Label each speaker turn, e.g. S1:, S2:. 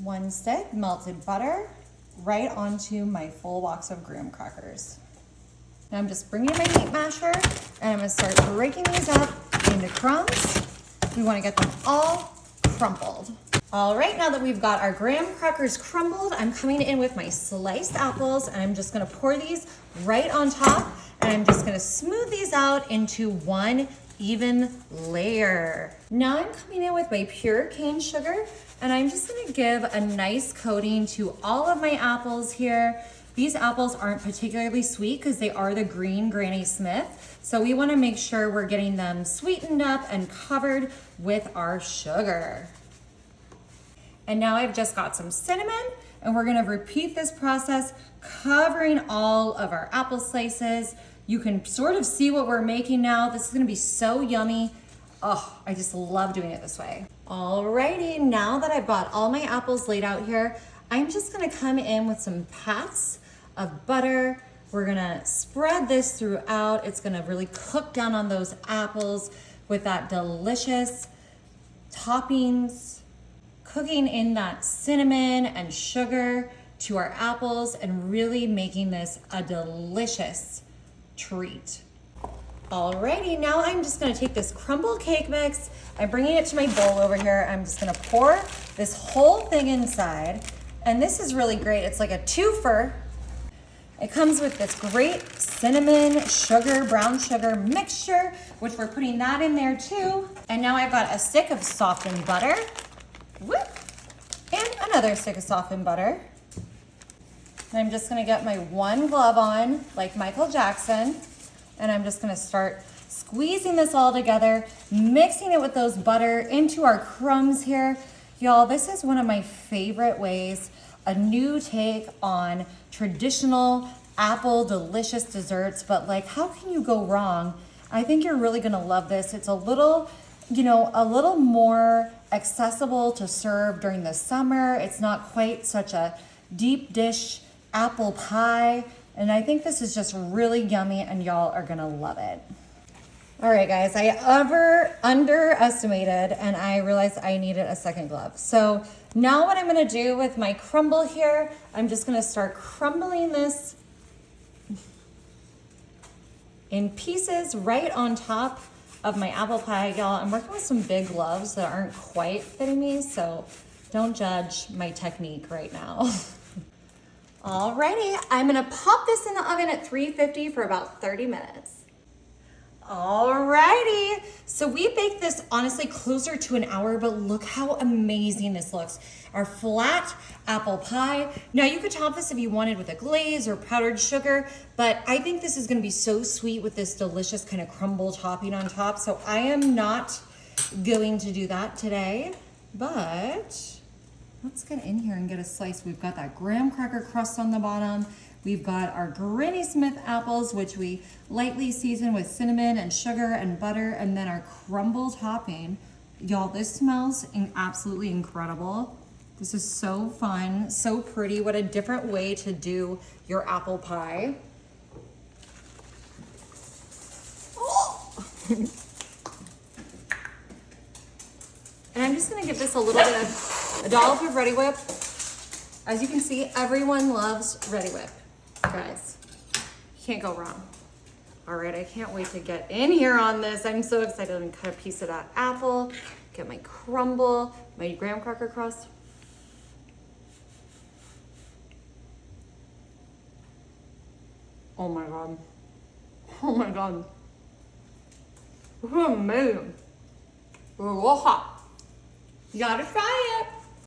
S1: 1 stick melted butter right onto my full box of graham crackers. Now I'm just bringing my meat masher and I'm gonna start breaking these up into crumbs. We wanna get them all crumpled. All right, now that we've got our graham crackers crumbled, I'm coming in with my sliced apples and I'm just gonna pour these right on top and I'm just gonna smooth these out into one even layer. Now I'm coming in with my pure cane sugar and I'm just gonna give a nice coating to all of my apples here. These apples aren't particularly sweet because they are the green Granny Smith. So we wanna make sure we're getting them sweetened up and covered with our sugar. And now I've just got some cinnamon and we're gonna repeat this process, covering all of our apple slices. You can sort of see what we're making now. This is gonna be so yummy. Oh, I just love doing it this way. Alrighty, now that I've got all my apples laid out here, I'm just gonna come in with some pats of butter. We're gonna spread this throughout. It's gonna really cook down on those apples with that delicious toppings, cooking in that cinnamon and sugar to our apples and really making this a delicious treat. Alrighty, now I'm just gonna take this crumbled cake mix, I'm bringing it to my bowl over here. I'm just gonna pour this whole thing inside. And this is really great. It's like a twofer. It comes with this great cinnamon, sugar, brown sugar mixture, which we're putting that in there too. And now I've got a stick of softened butter. Whoop. And another stick of softened butter. And I'm just gonna get my one glove on, like Michael Jackson, and I'm just gonna start squeezing this all together, mixing it with those butter into our crumbs here. Y'all, this is one of my favorite ways, a new take on traditional apple delicious desserts, but like, how can you go wrong? I think you're really gonna love this. It's a little, a little more accessible to serve during the summer. It's not quite such a deep dish apple pie. And I think this is just really yummy and y'all are gonna love it. All right, guys, I underestimated and I realized I needed a second glove. So now what I'm gonna do with my crumble here, I'm just gonna start crumbling this in pieces right on top of my apple pie. Y'all, I'm working with some big gloves that aren't quite fitting me, so don't judge my technique right now. Alrighty, I'm gonna pop this in the oven at 350 for about 30 minutes. Alrighty, so we baked this honestly closer to an hour, but look how amazing this looks. Our flat apple pie. Now you could top this if you wanted with a glaze or powdered sugar, but I think this is gonna be so sweet with this delicious kind of crumble topping on top. So I am not going to do that today, but let's get in here and get a slice. We've got that graham cracker crust on the bottom. We've got our Granny Smith apples, which we lightly season with cinnamon and sugar and butter, and then our crumble topping. Y'all, this smells absolutely incredible. This is so fun, so pretty. What a different way to do your apple pie. Oh. And I'm just gonna give this a little bit of a dollop of Reddi-wip. As you can see, everyone loves Reddi-wip. Guys, can't go wrong. All right, I can't wait to get in here on this. I'm so excited. I'm gonna cut a piece of that apple, get my crumble, my graham cracker crust. Oh my God. Oh my God. This is amazing. It's a little hot. You gotta try it.